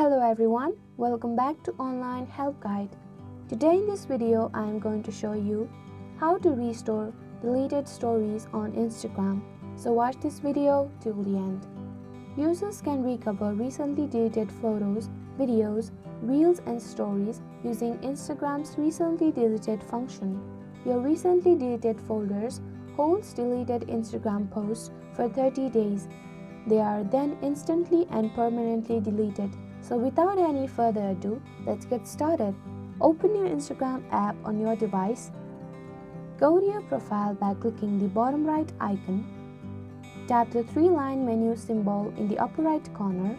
Hello everyone, welcome back to Online Help Guide. Today in this video I am going to show you how to restore deleted stories on Instagram. So watch this video till the end. Users can recover recently deleted photos, videos, reels and stories using Instagram's recently deleted function. Your recently deleted folders holds deleted Instagram posts for 30 days. They are then instantly and permanently deleted. So without any further ado, let's get started. Open your Instagram app on your device. Go to your profile by clicking the bottom right icon. Tap the three-line menu symbol in the upper right corner.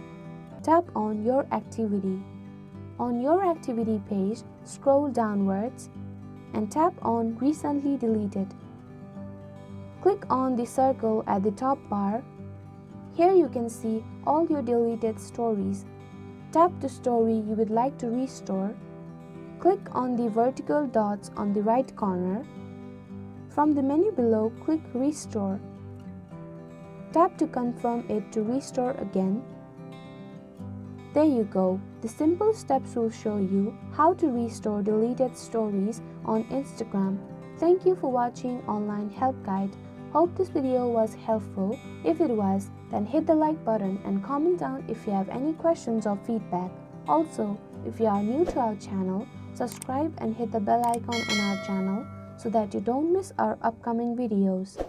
Tap on Your Activity. On Your Activity page, scroll downwards and tap on Recently Deleted. Click on the circle at the top bar. Here you can see all your deleted stories. Tap the story you would like to restore. Click on the vertical dots on the right corner. From the menu below, click Restore. Tap to confirm it to restore again. There you go. The simple steps will show you how to restore deleted stories on Instagram. Thank you for watching Online Help Guide. Hope this video was helpful. If it was, then hit the like button and comment down if you have any questions or feedback. Also, if you are new to our channel, subscribe and hit the bell icon on our channel so that you don't miss our upcoming videos.